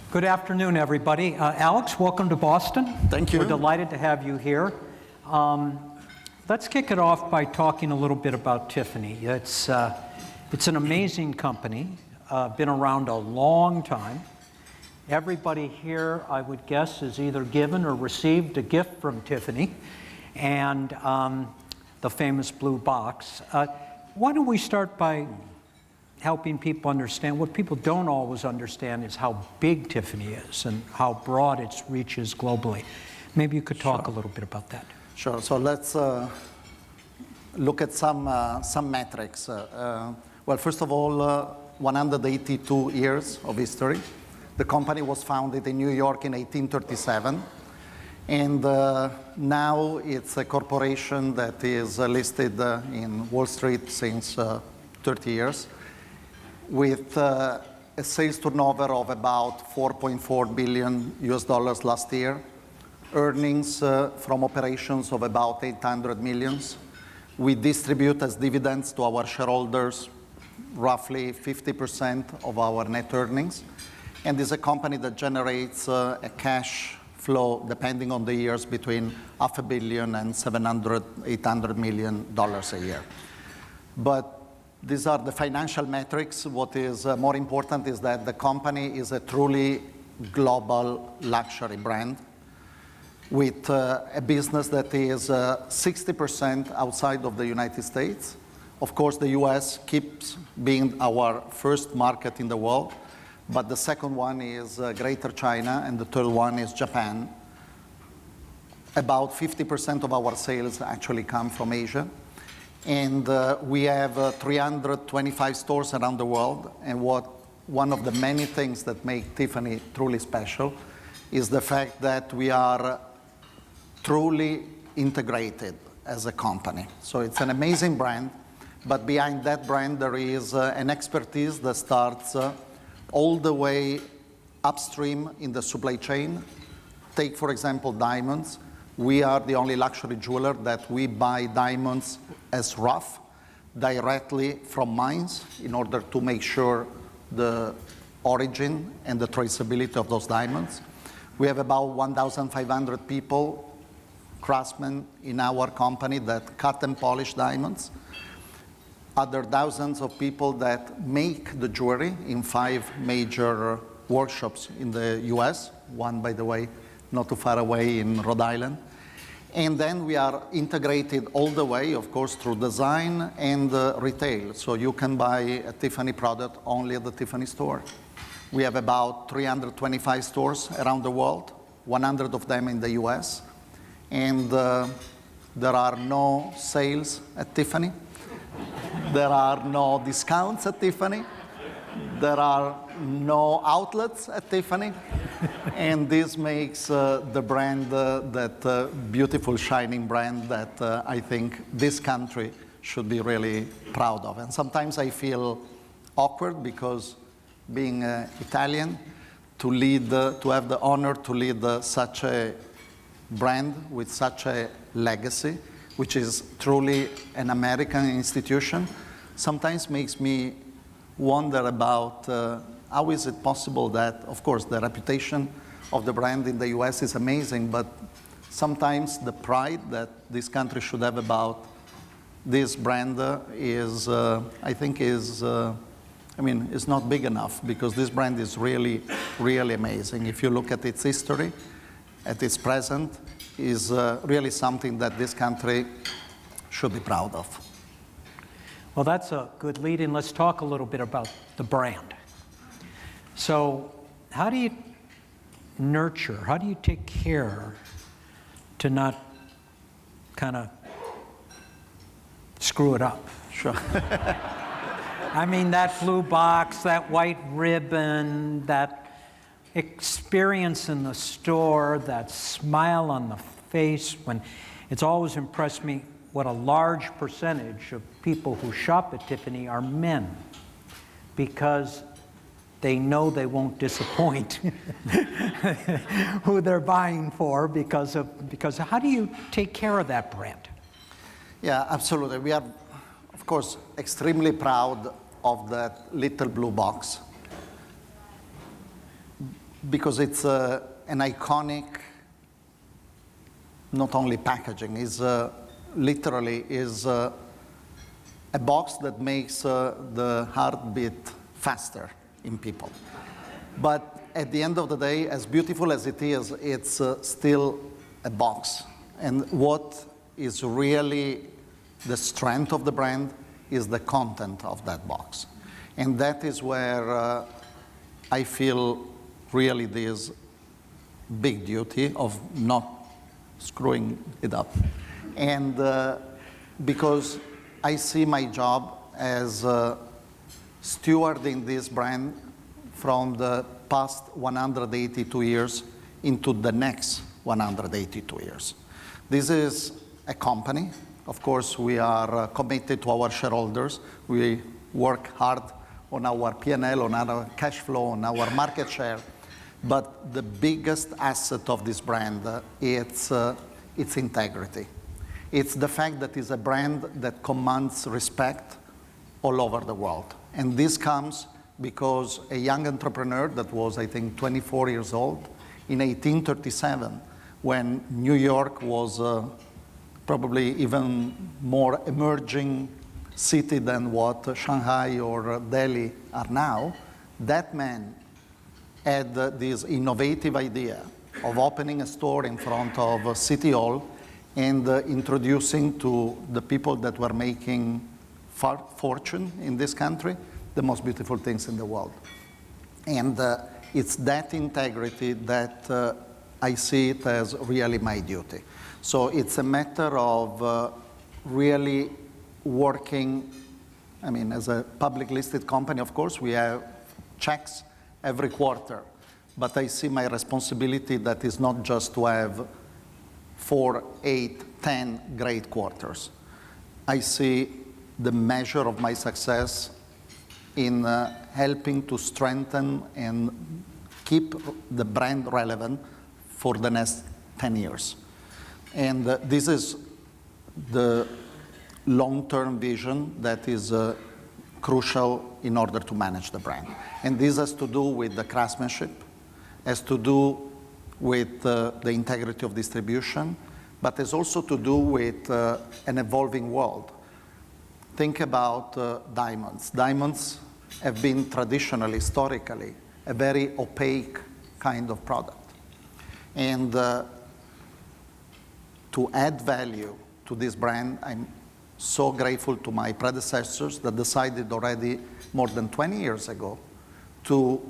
Good afternoon, everybody. Alex, welcome to Boston. Thank you. We're delighted to have you here. Let's kick it off by talking a little bit about Tiffany. It's an amazing company, been around a long time. Everybody here, I would guess, has either given or received a gift from Tiffany, and the famous blue box. Why don't we start by helping people understand, what people don't always understand is how big Tiffany is and how broad its reach is globally. Maybe you could talk a little bit about that. Sure. So let's look at some metrics. Well, first of all, 182 years of history. The company was founded in New York in 1837, and now it's a corporation that is listed in Wall Street since 30 years, with a sales turnover of about $4.4 billion last year, earnings from operations of about 800 millions. We distribute as dividends to our shareholders roughly 50% of our net earnings, and is a company that generates a cash flow, depending on the years, between $500 million and $800 million a year. But these are the financial metrics. What is more important is that the company is a truly global luxury brand with a business that is 60% outside of the United States. Of course, the US keeps being our first market in the world, but the second one is Greater China, and the third one is Japan. About 50% of our sales actually come from Asia. And we have 325 stores around the world. And one of the many things that make Tiffany truly special is the fact that we are truly integrated as a company. So it's an amazing brand, but behind that brand there is an expertise that starts all the way upstream in the supply chain. Take, for example, diamonds. We are the only luxury jeweler that we buy diamonds as rough directly from mines in order to make sure the origin and the traceability of those diamonds. We have about 1,500 people, craftsmen in our company, that cut and polish diamonds. Other thousands of people that make the jewelry in 5 major workshops in the US, one, by the way, not too far away in Rhode Island. And then we are integrated all the way, of course, through design and retail. So you can buy a Tiffany product only at the Tiffany store. We have about 325 stores around the world, 100 of them in the US. And there are no sales at Tiffany. There are no discounts at Tiffany. There are no outlets at Tiffany. And this makes the brand that beautiful, shining brand that I think this country should be really proud of. And sometimes I feel awkward because being Italian, to have the honor to lead such a brand with such a legacy, which is truly an American institution, sometimes makes me wonder about how is it possible that, of course, the reputation of the brand in the US is amazing, but sometimes the pride that this country should have about this brand is, I think, is not big enough, because this brand is really, really amazing. If you look at its history, at its present, is really something that this country should be proud of. Well, that's a good lead-in. Let's talk a little bit about the brand. So how do you nurture, how do you take care to not kind of screw it up? Sure. I mean, that blue box, that white ribbon, that experience in the store, that smile on the face. When it's always impressed me what a large percentage of people who shop at Tiffany are men, because they know they won't disappoint who they're buying for because how do you take care of that brand? Yeah, absolutely. We are, of course, extremely proud of that little blue box. because it's an iconic, not only packaging, is literally is a box that makes the heartbeat faster in people. But at the end of the day, as beautiful as it is, it's still a box. And what is really the strength of the brand is the content of that box. And that is where I feel really this big duty of not screwing it up. And because I see my job as stewarding this brand from the past 182 years into the next 182 years. This is a company. Of course, we are committed to our shareholders. We work hard on our P&L, on our cash flow, on our market share. But the biggest asset of this brand, it's its integrity. It's the fact that it's a brand that commands respect all over the world. And this comes because a young entrepreneur that was, I think, 24 years old in 1837, when New York was probably even more emerging city than what Shanghai or Delhi are now, that man had this innovative idea of opening a store in front of City Hall and introducing to the people that were making fortune in this country the most beautiful things in the world. And it's that integrity that I see it as really my duty. So it's a matter of really working, I mean, as a public listed company, of course, we have checks every quarter, but I see my responsibility that is not just to have 4, 8, 10 great quarters. I see the measure of my success in helping to strengthen and keep the brand relevant for the next 10 years. And this is the long-term vision that is crucial in order to manage the brand. And this has to do with the craftsmanship, has to do with the integrity of distribution, but has also to do with an evolving world. Think about diamonds. Diamonds have been traditionally, historically, a very opaque kind of product. And to add value to this brand, I'm so grateful to my predecessors that decided already more than 20 years ago to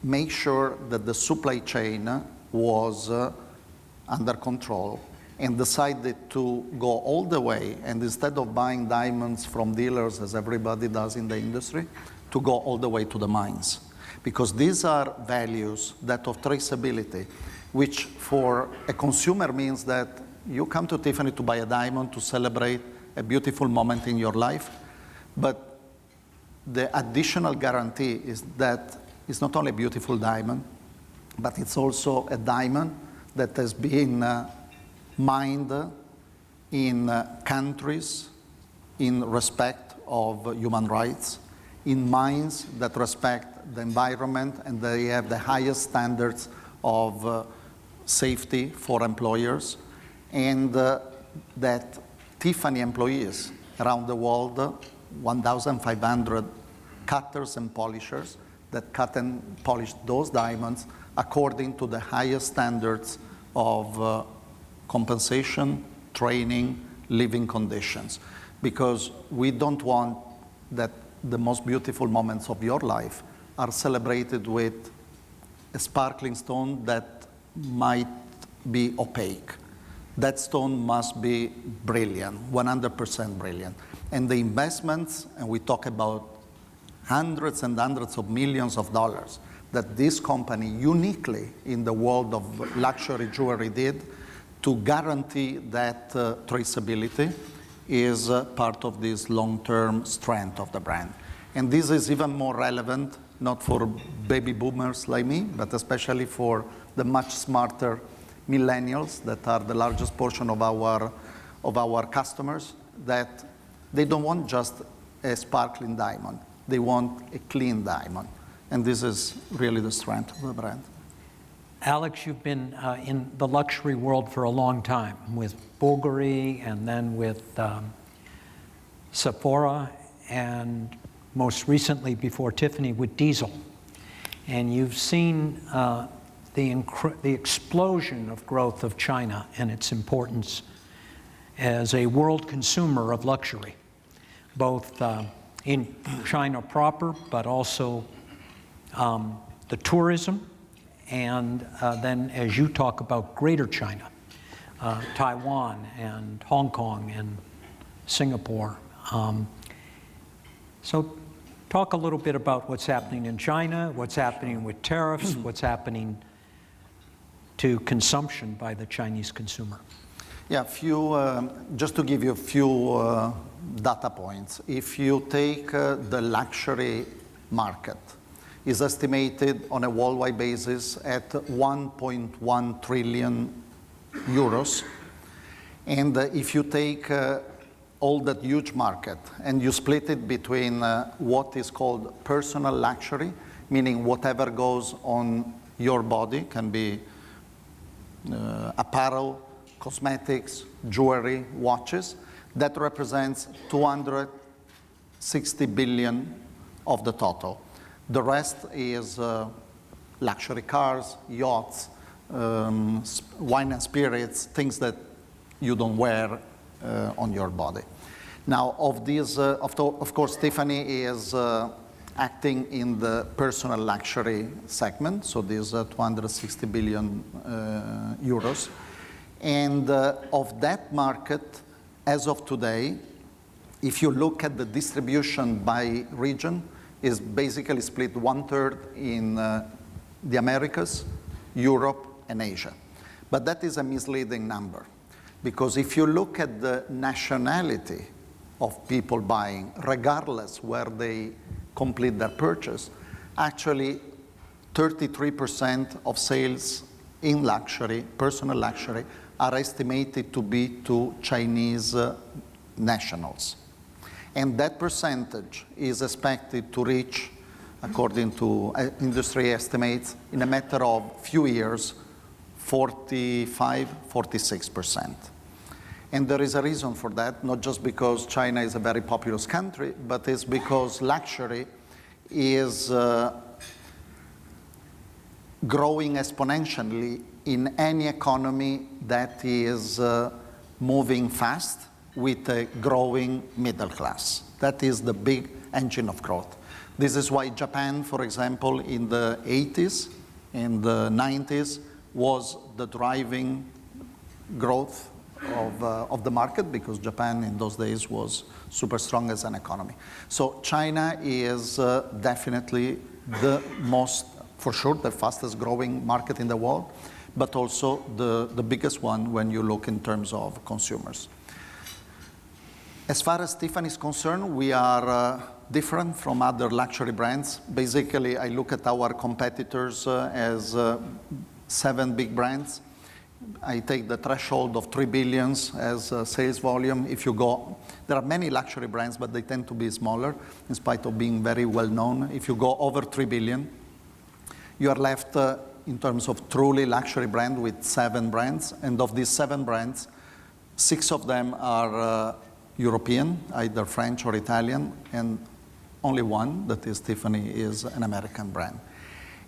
make sure that the supply chain was under control, and decided to go all the way, and instead of buying diamonds from dealers, as everybody does in the industry, to go all the way to the mines. Because these are values, that of traceability, which for a consumer means that you come to Tiffany to buy a diamond to celebrate a beautiful moment in your life, but the additional guarantee is that it's not only a beautiful diamond, but it's also a diamond that has been mined in countries in respect of human rights, in mines that respect the environment, and they have the highest standards of safety for employers, and that Tiffany employees around the world, 1,500 cutters and polishers that cut and polish those diamonds according to the highest standards of compensation, training, living conditions. Because we don't want that the most beautiful moments of your life are celebrated with a sparkling stone that might be opaque. That stone must be brilliant, 100% brilliant. And the investments, and we talk about hundreds and hundreds of millions of dollars that this company uniquely in the world of luxury jewelry did to guarantee that traceability is part of this long-term strength of the brand. And this is even more relevant, not for baby boomers like me, but especially for the much smarter millennials that are the largest portion of our customers, that they don't want just a sparkling diamond. They want a clean diamond. And this is really the strength of the brand. Alex, you've been in the luxury world for a long time, with Bulgari and then with Sephora, and most recently before Tiffany with Diesel. And you've seen the explosion of growth of China and its importance as a world consumer of luxury, both in China proper, but also the tourism, and then as you talk about Greater China, Taiwan and Hong Kong and Singapore. So talk a little bit about what's happening in China, what's happening with tariffs, what's happening to consumption by the Chinese consumer. Yeah, just to give you a few data points. If you take the luxury market, is estimated on a worldwide basis at 1.1 trillion euros. And if you take all that huge market and you split it between what is called personal luxury, meaning whatever goes on your body, can be apparel, cosmetics, jewelry, watches, that represents 260 billion of the total. The rest is luxury cars, yachts, wine and spirits, things that you don't wear on your body. Now, of these, of course, Tiffany is acting in the personal luxury segment, so these 260 billion euros. And of that market, as of today, if you look at the distribution by region, is basically split 1/3 in the Americas, Europe, and Asia. But that is a misleading number, because if you look at the nationality of people buying, regardless where they complete their purchase, actually 33% of sales in luxury, personal luxury, are estimated to be to Chinese nationals. And that percentage is expected to reach, according to industry estimates, in a matter of few years, 45, 46%. And there is a reason for that, not just because China is a very populous country, but it's because luxury is growing exponentially in any economy that is moving fast with a growing middle class. That is the big engine of growth. This is why Japan, for example, in the 80s, in the 90s, was the driving growth of the market, because Japan in those days was super strong as an economy. So China is definitely the most, for sure, the fastest growing market in the world, but also the biggest one when you look in terms of consumers. As far as Tiffany is concerned, we are different from other luxury brands. Basically, I look at our competitors as 7 big brands. I take the threshold of 3 billion as sales volume. If you go, there are many luxury brands, but they tend to be smaller, in spite of being very well known. If you go over 3 billion, you are left in terms of truly luxury brand with 7 brands. And of these 7 brands, 6 of them are European, either French or Italian, and only one, that is Tiffany, is an American brand.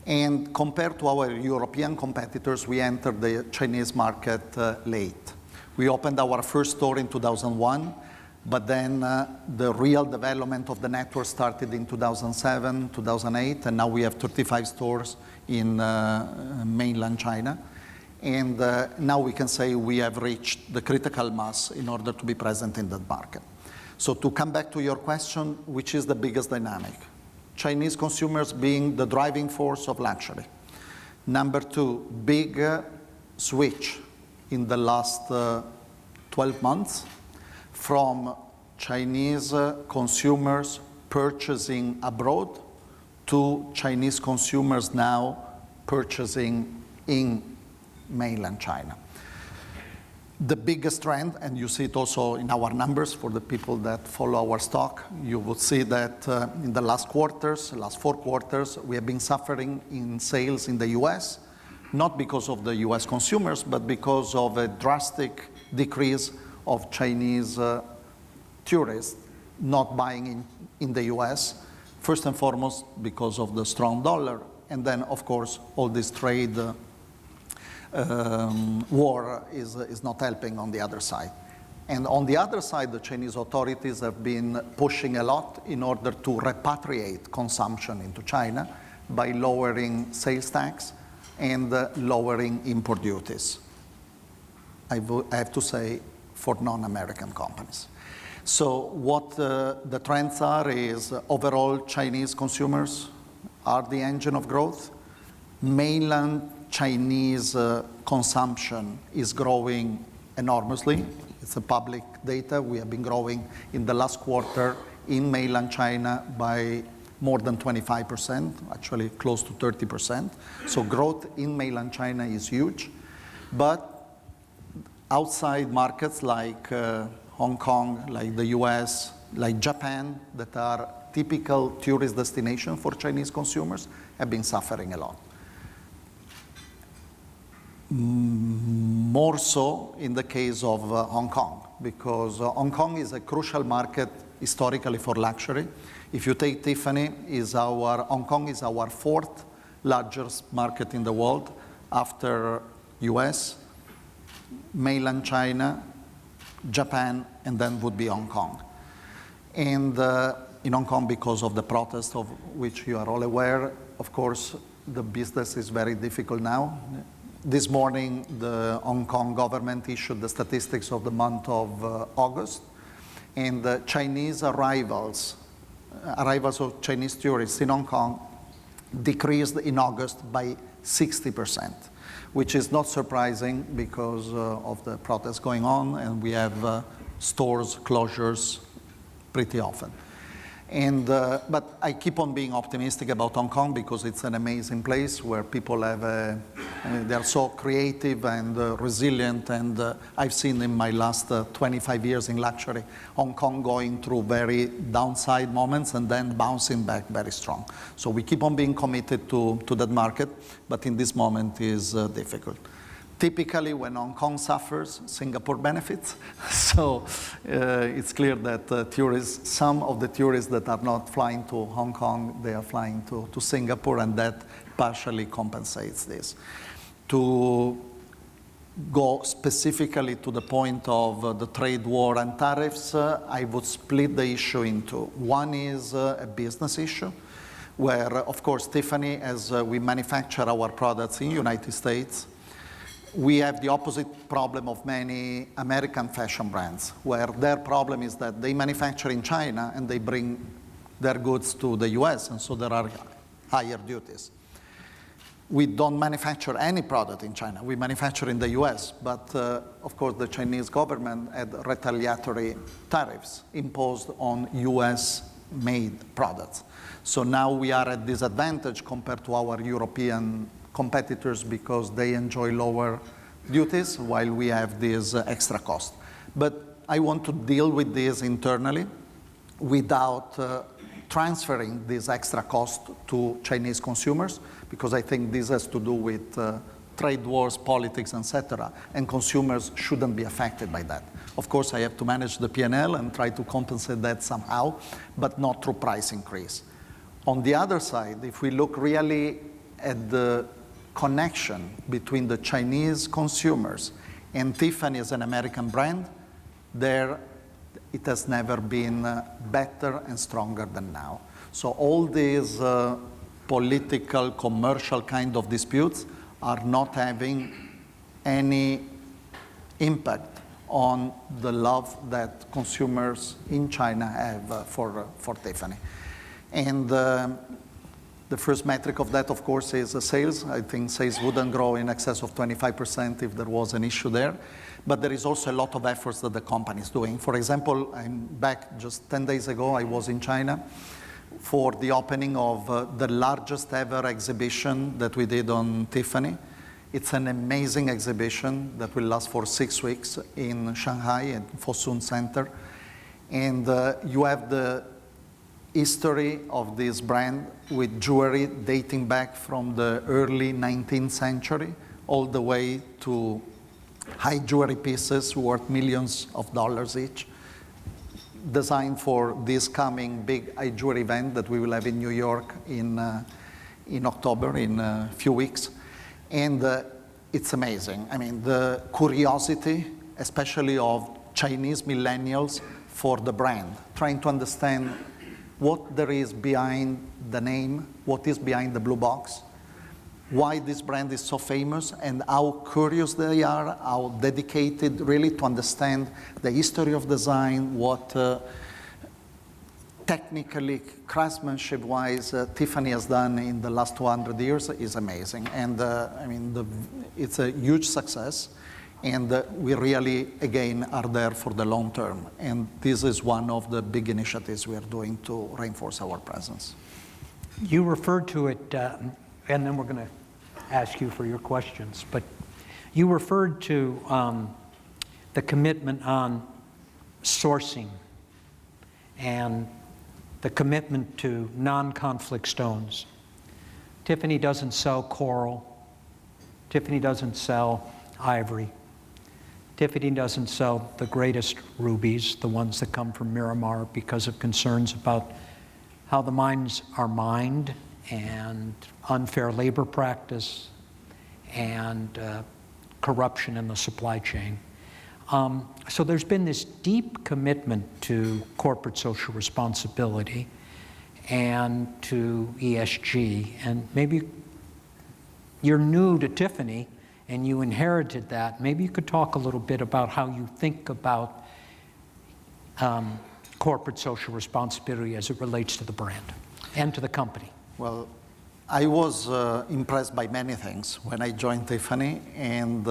And compared to our European competitors, we entered the Chinese market late. We opened our first store in 2001, but then the real development of the network started in 2007, 2008, and now we have 35 stores in mainland China. And now we can say we have reached the critical mass in order to be present in that market. So to come back to your question, which is the biggest dynamic? Chinese consumers being the driving force of luxury. Number 2, big switch in the last 12 months from Chinese consumers purchasing abroad to Chinese consumers now purchasing in mainland China. The biggest trend, and you see it also in our numbers for the people that follow our stock, you will see that in the last 4 quarters, we have been suffering in sales in the US not because of the US consumers, but because of a drastic decrease of Chinese tourists not buying in the US, first and foremost because of the strong dollar, and then, of course, all this trade war is not helping on the other side. And on the other side, the Chinese authorities have been pushing a lot in order to repatriate consumption into China by lowering sales tax and lowering import duties, I have to say, for non-American companies. So what the trends are is overall Chinese consumers are the engine of growth. Mainland Chinese consumption is growing enormously. It's a public data. We have been growing in the last quarter in mainland China by more than 25%, actually close to 30%. So growth in mainland China is huge. But outside markets like Hong Kong, like the US, like Japan, that are typical tourist destinations for Chinese consumers, have been suffering a lot. More so in the case of Hong Kong, because Hong Kong is a crucial market historically for luxury. If you take Tiffany, Hong Kong is our fourth largest market in the world after US, mainland China, Japan, and then would be Hong Kong. And in Hong Kong, because of the protest of which you are all aware, of course, the business is very difficult now. This morning, the Hong Kong government issued the statistics of the month of August, and the Chinese arrivals of Chinese tourists in Hong Kong decreased in August by 60%, which is not surprising because of the protests going on, and we have stores closures pretty often. And, but I keep on being optimistic about Hong Kong because it's an amazing place where people they're so creative and resilient, and I've seen in my last 25 years in luxury, Hong Kong going through very downside moments and then bouncing back very strong. So we keep on being committed to that market, but in this moment is difficult. Typically, when Hong Kong suffers, Singapore benefits. So it's clear that some of the tourists that are not flying to Hong Kong, they are flying to Singapore, and that partially compensates this. To go specifically to the point of the trade war and tariffs, I would split the issue into one is a business issue, where, of course, Tiffany, as we manufacture our products in the United States, we have the opposite problem of many American fashion brands, where their problem is that they manufacture in China and they bring their goods to the US, and so there are higher duties. We don't manufacture any product in China. We manufacture in the US, but of course the Chinese government had retaliatory tariffs imposed on US-made products. So now we are at disadvantage compared to our European competitors because they enjoy lower duties while we have this extra cost. But I want to deal with this internally without transferring this extra cost to Chinese consumers, because I think this has to do with trade wars, politics, etc., and consumers shouldn't be affected by that. Of course, I have to manage the P&L and try to compensate that somehow, but not through price increase. On the other side, if we look really at the connection between the Chinese consumers and Tiffany as an American brand, it has never been better and stronger than now. So all these political, commercial kind of disputes are not having any impact on the love that consumers in China have for Tiffany. And the first metric of that, of course, is sales. I think sales wouldn't grow in excess of 25% if there was an issue there. But there is also a lot of efforts that the company is doing. For example, I'm back just 10 days ago, I was in China for the opening of the largest ever exhibition that we did on Tiffany. It's an amazing exhibition that will last for 6 weeks in Shanghai at Fosun Center. And you have the history of this brand with jewelry dating back from the early 19th century all the way to high jewelry pieces worth millions of dollars each, designed for this coming big high jewelry event that we will have in New York in October, in a few weeks. And it's amazing. I mean, the curiosity, especially of Chinese millennials, for the brand, trying to understand what there is behind the name, what is behind the blue box, why this brand is so famous, and how curious they are, how dedicated really to understand the history of design, what technically, craftsmanship-wise, Tiffany has done in the last 200 years is amazing. And I mean, it's a huge success. And we really, again, are there for the long term. And this is one of the big initiatives we are doing to reinforce our presence. You referred to it, and then we're going to ask you for your questions, but you referred to the commitment on sourcing and the commitment to non-conflict stones. Tiffany doesn't sell coral. Tiffany doesn't sell ivory. Tiffany doesn't sell the greatest rubies, the ones that come from Miramar, because of concerns about how the mines are mined and unfair labor practice and corruption in the supply chain. So there's been this deep commitment to corporate social responsibility and to ESG. And maybe you're new to Tiffany and you inherited that. Maybe you could talk a little bit about how you think about corporate social responsibility as it relates to the brand and to the company. Well, I was impressed by many things when I joined Tiffany, and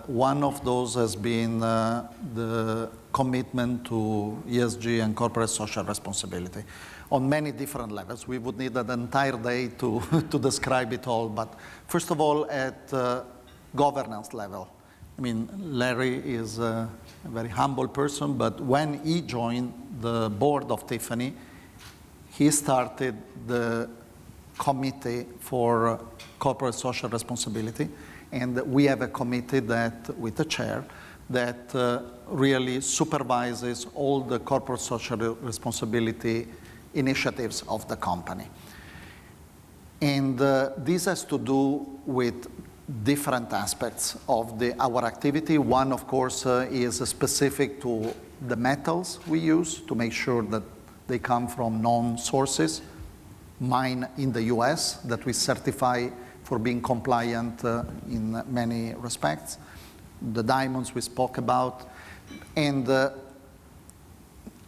one of those has been the commitment to ESG and corporate social responsibility on many different levels. We would need an entire day to, to describe it all, but first of all, at governance level. I mean, Larry is a very humble person, but when he joined the board of Tiffany, he started the committee for corporate social responsibility, and we have a committee that, with the chair, that really supervises all the corporate social responsibility initiatives of the company. And this has to do with different aspects of our activity. One, of course, is specific to the metals we use to make sure that they come from known sources, mine in the US, that we certify for being compliant in many respects. The diamonds we spoke about, and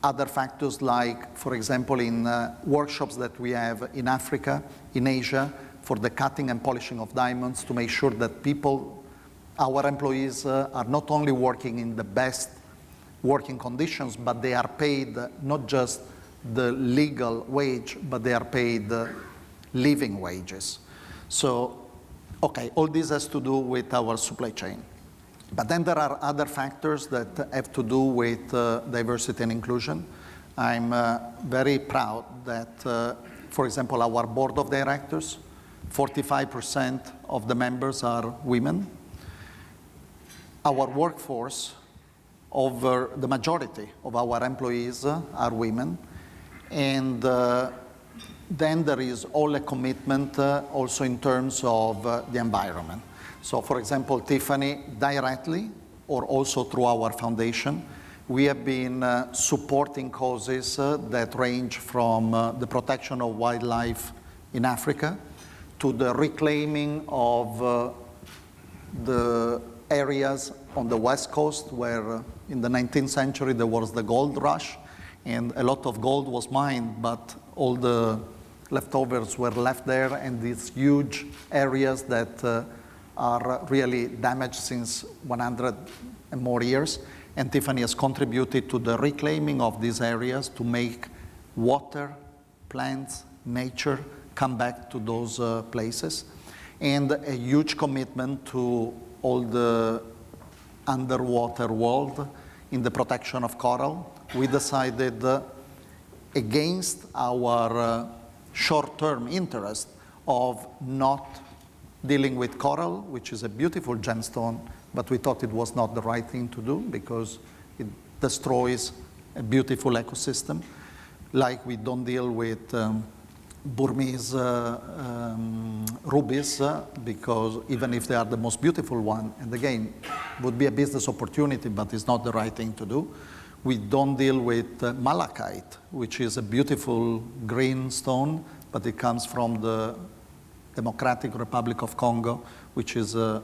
other factors like, for example, in workshops that we have in Africa, in Asia, for the cutting and polishing of diamonds, to make sure that people, our employees, are not only working in the best working conditions, but they are paid not just the legal wage, but they are paid living wages. So, okay, all this has to do with our supply chain. But then there are other factors that have to do with diversity and inclusion. I'm very proud that, for example, our board of directors, 45% of the members are women. Our workforce, over the majority of our employees are women. And then there is all a commitment also in terms of the environment. So, for example, Tiffany, directly or also through our foundation, we have been supporting causes that range from the protection of wildlife in Africa to the reclaiming of the areas on the West Coast where in the 19th century there was the gold rush, and a lot of gold was mined, but all the leftovers were left there, and these huge areas that are really damaged since 100 and more years. And Tiffany has contributed to the reclaiming of these areas to make water, plants, nature come back to those places. And a huge commitment to all the underwater world in the protection of coral. We decided against our short-term interest of not dealing with coral, which is a beautiful gemstone, but we thought it was not the right thing to do because it destroys a beautiful ecosystem. Like we don't deal with Burmese rubies because even if they are the most beautiful one, and again, would be a business opportunity, but it's not the right thing to do. We don't deal with malachite, which is a beautiful green stone, but it comes from the Democratic Republic of Congo, which is a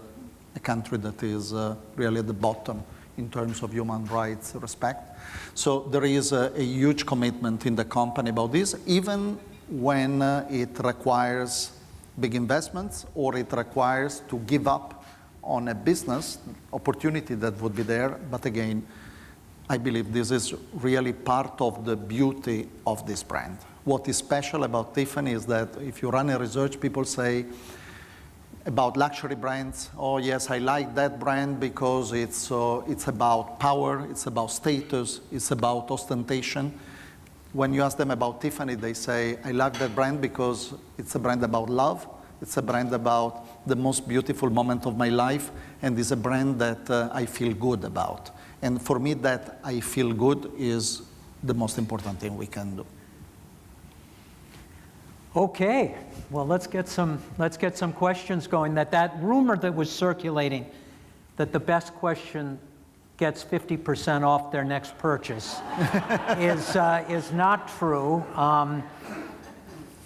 country that is really at the bottom in terms of human rights respect. So there is a huge commitment in the company about this, even when it requires big investments or it requires to give up on a business opportunity that would be there. But again, I believe this is really part of the beauty of this brand. What is special about Tiffany is that if you run a research, people say about luxury brands, oh yes, I like that brand because it's about power, it's about status, it's about ostentation. When you ask them about Tiffany, they say, I like that brand because it's a brand about love, it's a brand about the most beautiful moment of my life, and it's a brand that I feel good about. And for me, that I feel good is the most important thing we can do. Okay, well, let's get some questions going. That rumor that was circulating that the best question gets 50% off their next purchase is not true.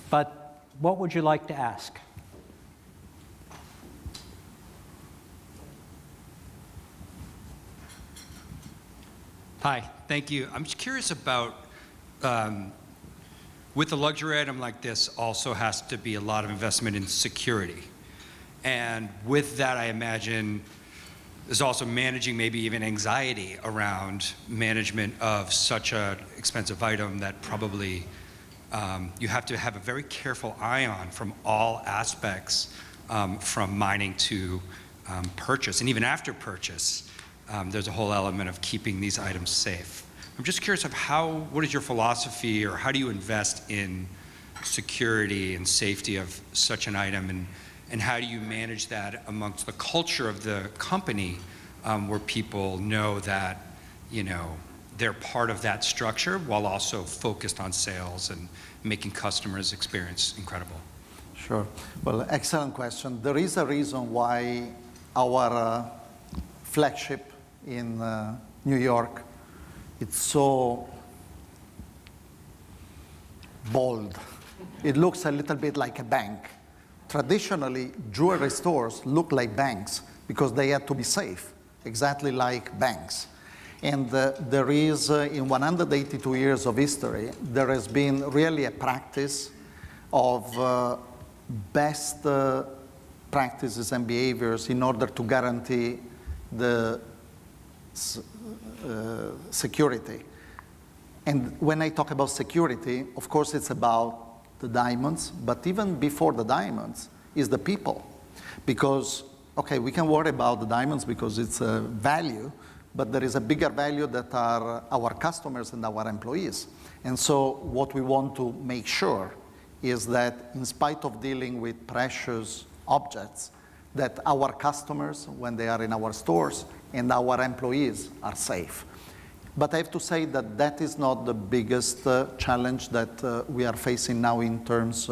But what would you like to ask? Hi, thank you. I'm just curious about, with a luxury item like this also has to be a lot of investment in security. And with that, I imagine there's also managing maybe even anxiety around management of such an expensive item that probably you have to have a very careful eye on from all aspects, from mining to purchase. And even after purchase, there's a whole element of keeping these items safe. I'm just curious of what is your philosophy, or how do you invest in security and safety of such an item, and how do you manage that amongst the culture of the company, where people know that, you know, they're part of that structure while also focused on sales and making customers' experience incredible? Sure. Well, excellent question. There is a reason why our flagship in New York, it's so bold. It looks a little bit like a bank. Traditionally, jewelry stores look like banks because they had to be safe, exactly like banks. And there is, in 182 years of history, there has been really a practice of best practices and behaviors in order to guarantee the security. And when I talk about security, of course it's about the diamonds, but even before the diamonds is the people. Because, okay, we can worry about the diamonds because it's a value, but there is a bigger value that are our customers and our employees. And so what we want to make sure is that in spite of dealing with precious objects, that our customers, when they are in our stores, and our employees are safe. But I have to say that that is not the biggest challenge that we are facing now in terms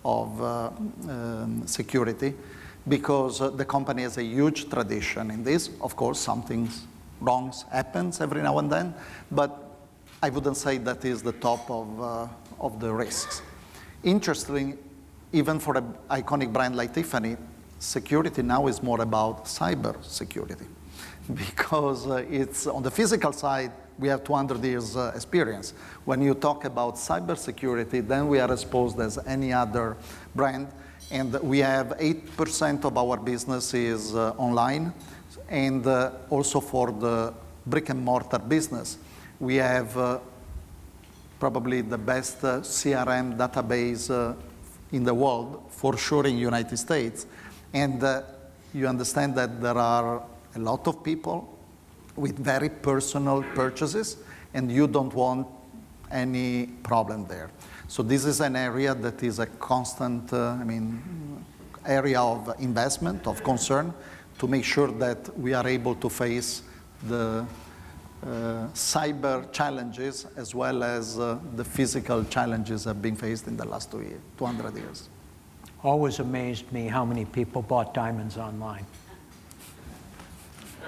of security, because the company has a huge tradition in this. Of course, something wrong happens every now and then, but I wouldn't say that is the top of the risks. Interestingly, even for an iconic brand like Tiffany, security now is more about cyber security, because it's on the physical side, we have 200 years experience. When you talk about cybersecurity, then we are exposed as any other brand, and we have 8% of our business is online, and also for the brick and mortar business, we have probably the best CRM database in the world, for sure in the United States. And you understand that there are a lot of people with very personal purchases, and you don't want any problem there. So this is an area that is a constant, area of investment, of concern, to make sure that we are able to face the cyber challenges as well as the physical challenges that have been faced in the last 200 years. Always amazed me how many people bought diamonds online.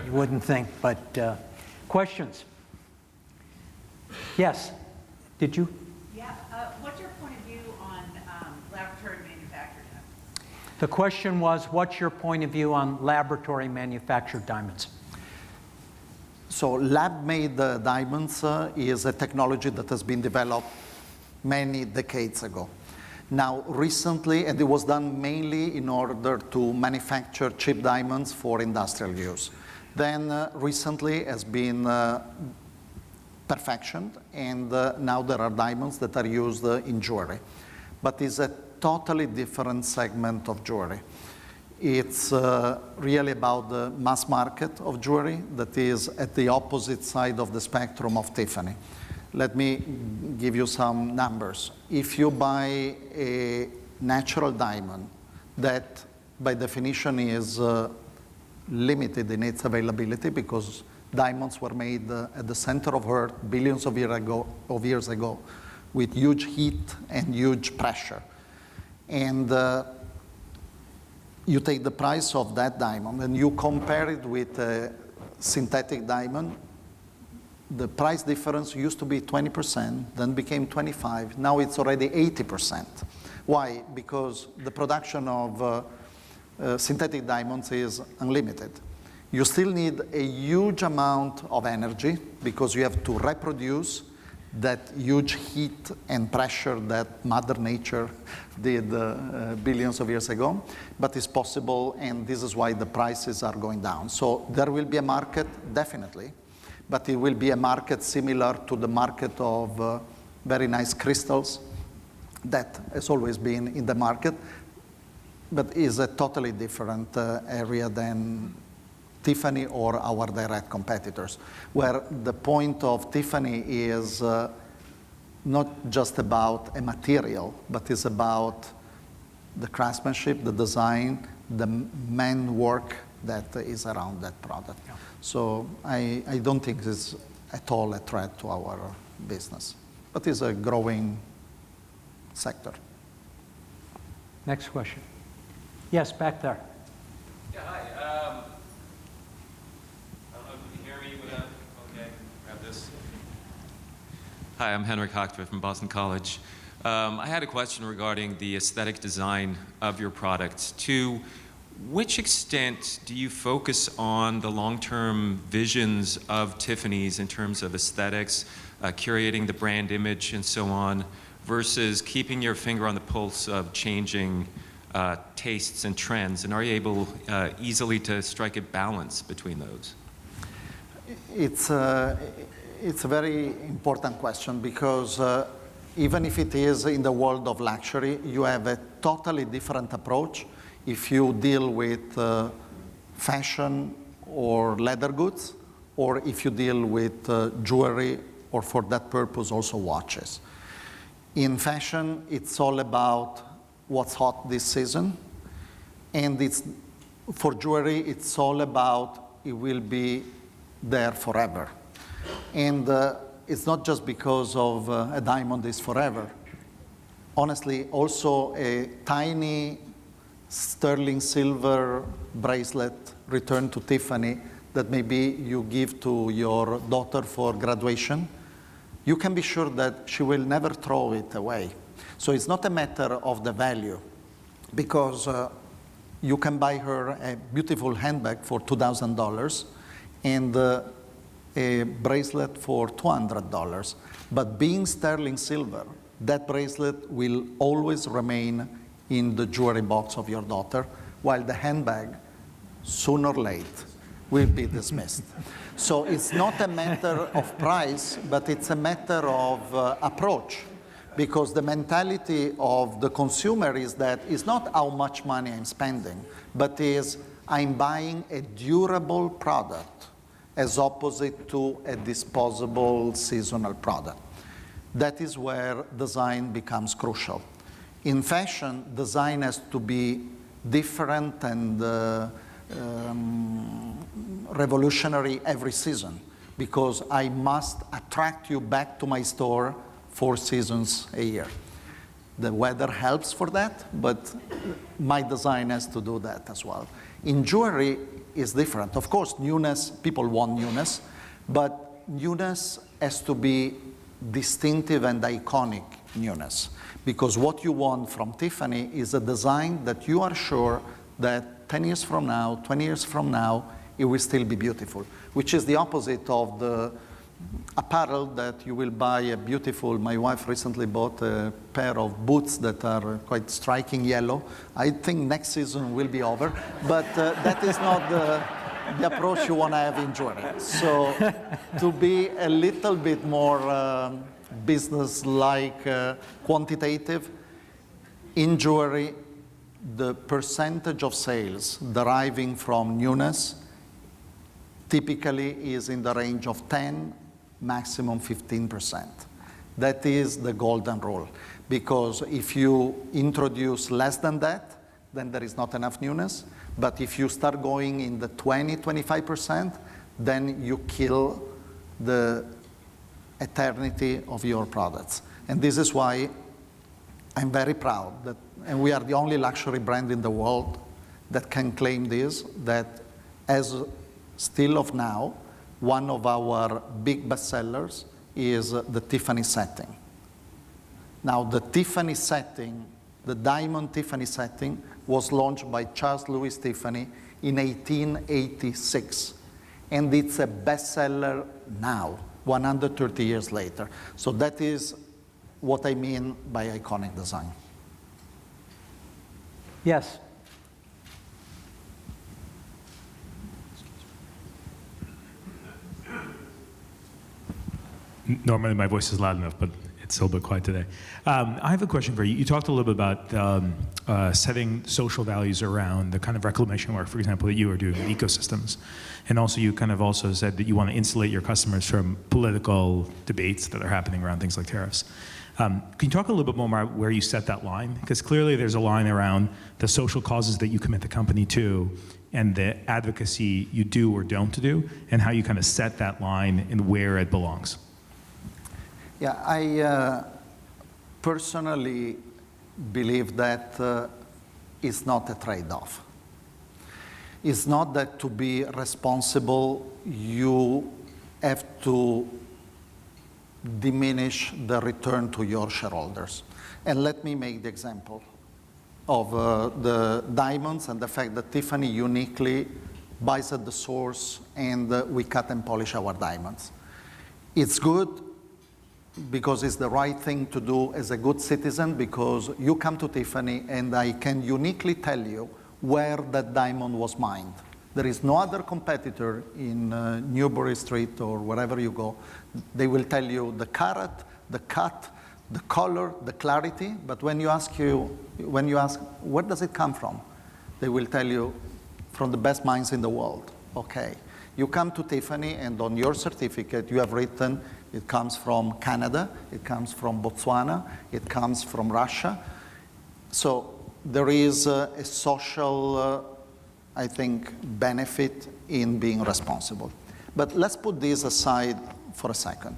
You wouldn't think, but questions? Yes, did you? Yeah, what's your point of view on laboratory manufactured diamonds? The question was, what's your point of view on laboratory manufactured diamonds? So lab-made diamonds is a technology that has been developed many decades ago. Now recently, and it was done mainly in order to manufacture cheap diamonds for industrial use. Then recently has been perfectioned, and now there are diamonds that are used in jewelry. But it's a totally different segment of jewelry. It's really about the mass market of jewelry that is at the opposite side of the spectrum of Tiffany. Let me give you some numbers. If you buy a natural diamond that by definition is limited in its availability because diamonds were made at the center of Earth billions of years ago with huge heat and huge pressure. And you take the price of that diamond and you compare it with a synthetic diamond, the price difference used to be 20%, then became 25%, now it's already 80%. Why? Because the production of synthetic diamonds is unlimited. You still need a huge amount of energy because you have to reproduce that huge heat and pressure that Mother Nature did billions of years ago, but it's possible, and this is why the prices are going down. So there will be a market, definitely, but it will be a market similar to the market of very nice crystals that has always been in the market, but is a totally different area than Tiffany or our direct competitors, where the point of Tiffany is not just about a material, but is about the craftsmanship, the design, the man work that is around that product. Yeah. So I don't think this is at all a threat to our business, but it's a growing sector. Next question. Yes, back there. Yeah, hi. I don't know if you can hear me without, okay, grab this. Hi, I'm Henrik Hochtveit from Boston College. I had a question regarding the aesthetic design of your products. To which extent do you focus on the long-term visions of Tiffany's in terms of aesthetics, curating the brand image and so on, versus keeping your finger on the pulse of changing tastes and trends? And are you able easily to strike a balance between those? It's a very important question because even if it is in the world of luxury, you have a totally different approach if you deal with fashion or leather goods, or if you deal with jewelry, or for that purpose also watches. In fashion, it's all about what's hot this season, and for jewelry, it's all about it will be there forever. And it's not just because of a diamond is forever. Honestly, also a tiny sterling silver bracelet returned to Tiffany that maybe you give to your daughter for graduation, you can be sure that she will never throw it away. So it's not a matter of the value, because you can buy her a beautiful handbag for $2,000 and a bracelet for $200. But being sterling silver, that bracelet will always remain in the jewelry box of your daughter, while the handbag, sooner or late, will be dismissed. So it's not a matter of price, but it's a matter of approach. Because the mentality of the consumer is that it's not how much money I'm spending, but is I'm buying a durable product as opposite to a disposable seasonal product. that is where design becomes crucial. In fashion, design has to be different and revolutionary every season, because I must attract you back to my store 4 seasons a year. The weather helps for that, but my design has to do that as well. In jewelry, it's different. Of course, newness, people want newness, but newness has to be distinctive and iconic newness, because what you want from Tiffany is a design that you are sure that 10 years from now, 20 years from now, it will still be beautiful, which is the opposite of the apparel that you will buy a beautiful. My wife recently bought a pair of boots that are quite striking yellow. I think next season will be over, but that is not the approach you want to have in jewelry. So to be a little bit more business-like, quantitative, in jewelry, the percentage of sales deriving from newness typically is in the range of 10, maximum 15%. That is the golden rule, because if you introduce less than that, then there is not enough newness. But if you start going in the 20, 25%, then you kill the eternity of your products. And this is why I'm very proud that, and we are the only luxury brand in the world that can claim this, that as still of now, one of our big bestsellers is the Tiffany setting. Now, the Tiffany setting, the diamond Tiffany setting, was launched by Charles Louis Tiffany in 1886. And it's a bestseller now, 130 years later. So that is what I mean by iconic design. Yes. Normally my voice is loud enough, but it's still a bit quiet today. I have a question for you. You talked a little bit about setting social values around the kind of reclamation work, for example, that you are doing in ecosystems. And also you kind of also said that you want to insulate your customers from political debates that are happening around things like tariffs. Can you talk a little bit more about where you set that line? Because clearly there's a line around the social causes that you commit the company to and the advocacy you do or don't do, and how you kind of set that line and where it belongs. Yeah, I personally believe that it's not a trade-off. It's not that to be responsible, you have to diminish the return to your shareholders. And let me make the example of the diamonds and the fact that Tiffany uniquely buys at the source and we cut and polish our diamonds. It's good because it's the right thing to do as a good citizen, because you come to Tiffany and I can uniquely tell you where that diamond was mined. There is no other competitor in Newbury Street or wherever you go. They will tell you the carat, the cut, the color, the clarity, but when you ask where does it come from, they will tell you from the best mines in the world. Okay, you come to Tiffany and on your certificate you have written it comes from Canada, it comes from Botswana, it comes from Russia. So there is a social, I think, benefit in being responsible. But let's put this aside for a second.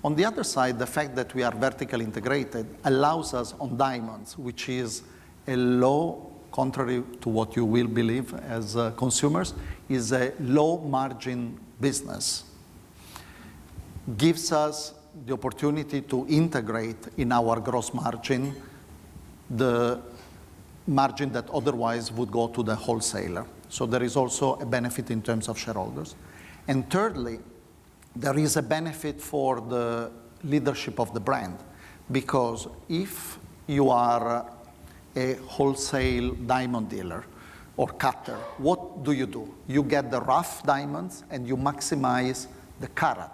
On the other side, the fact that we are vertically integrated allows us on diamonds, which is a low, contrary to what you will believe as consumers, is a low margin business. Gives us the opportunity to integrate in our gross margin the margin that otherwise would go to the wholesaler. So there is also a benefit in terms of shareholders. And thirdly, there is a benefit for the leadership of the brand, because if you are a wholesale diamond dealer or cutter, what do? You get the rough diamonds and you maximize the carat,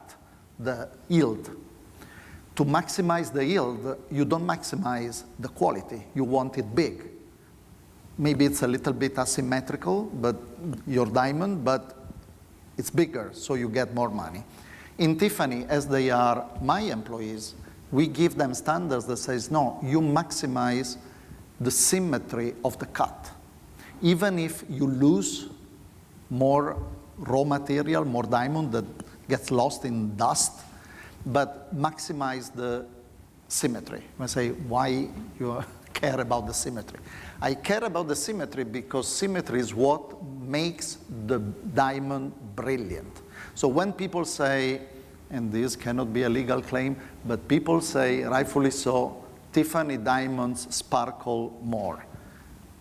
the yield. To maximize the yield, you don't maximize the quality. You want it big. Maybe it's a little bit asymmetrical, but your diamond, but it's bigger, so you get more money. In Tiffany, as they are my employees, we give them standards that says, no, you maximize the symmetry of the cut. Even if you lose more raw material, more diamond that gets lost in dust, but maximize the symmetry. I say, why you care about the symmetry? I care about the symmetry because symmetry is what makes the diamond brilliant. So when people say, and this cannot be a legal claim, but people say, rightfully so, Tiffany diamonds sparkle more.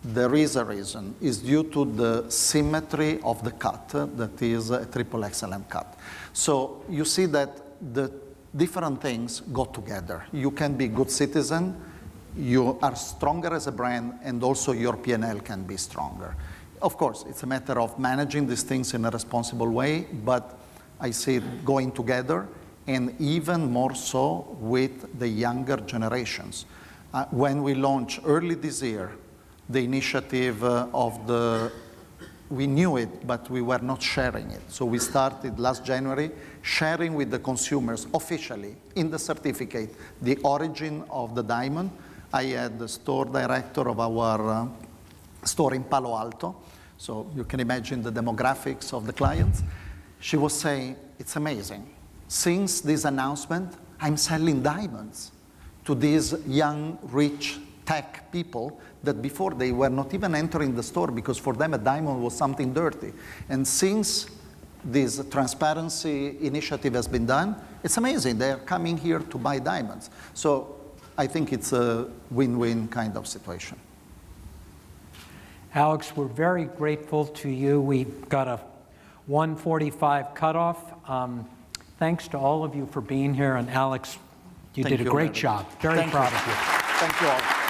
There is a reason. It's due to the symmetry of the cut that is a triple XLM cut. So you see that the different things go together. You can be a good citizen, you are stronger as a brand, and also your P&L can be stronger. Of course, it's a matter of managing these things in a responsible way, but I see it going together, and even more so with the younger generations. When we launched early this year, the initiative we knew it, but we were not sharing it. So we started last January sharing with the consumers officially in the certificate the origin of the diamond. I had the store director of our store in Palo Alto, so you can imagine the demographics of the clients. She was saying, it's amazing. Since this announcement, I'm selling diamonds to these young, rich tech people that before they were not even entering the store because for them a diamond was something dirty. And since this transparency initiative has been done, it's amazing. They're coming here to buy diamonds. So I think it's a win-win kind of situation. Alex, we're very grateful to you. We got a 1:45 cutoff. Thanks to all of you for being here. And Alex, you did a great job. Very proud of you. Thank you all.